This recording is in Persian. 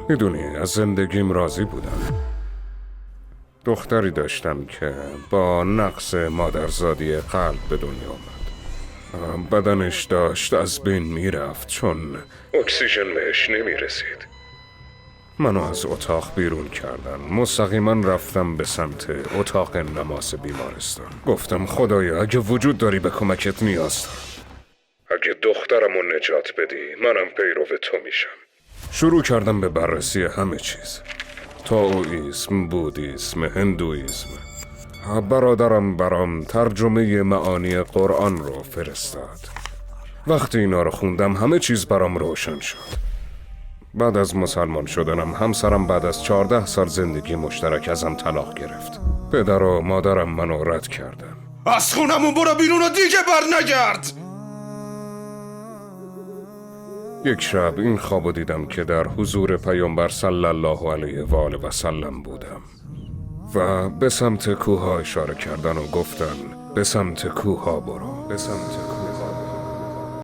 میدونی از زندگیم راضی بودم. دختری داشتم که با نقص مادرزادی قلب به دنیا آمد. بدنش داشت از بین میرفت چون اکسیژن بهش نمیرسید. منو از اتاق بیرون کردن. مستقیما رفتم به سمت اتاق نماز بیمارستان. گفتم خدایا اگه وجود داری به کمکت نیاز دارم. اگه دخترمو نجات بدی منم پیرو تو میشم. شروع کردم به بررسی همه چیز. تائوئیسم، بودیسم، هندویسم. برادرم برام ترجمه معانی قرآن رو فرستاد. وقتی اینا رو خوندم همه چیز برام روشن شد. بعد از مسلمان شدنم همسرم بعد از 14 سال زندگی مشترک ازم طلاق گرفت. پدر و مادرم منو رد کردن. از خونمون برو بیرون و دیگه بر نگرد. یک شب این خوابو دیدم که در حضور پیامبر صلی الله علیه و آله و سلم بودم و به سمت کوه اشاره کردن و گفتن به سمت کوه برو، به سمت کوه.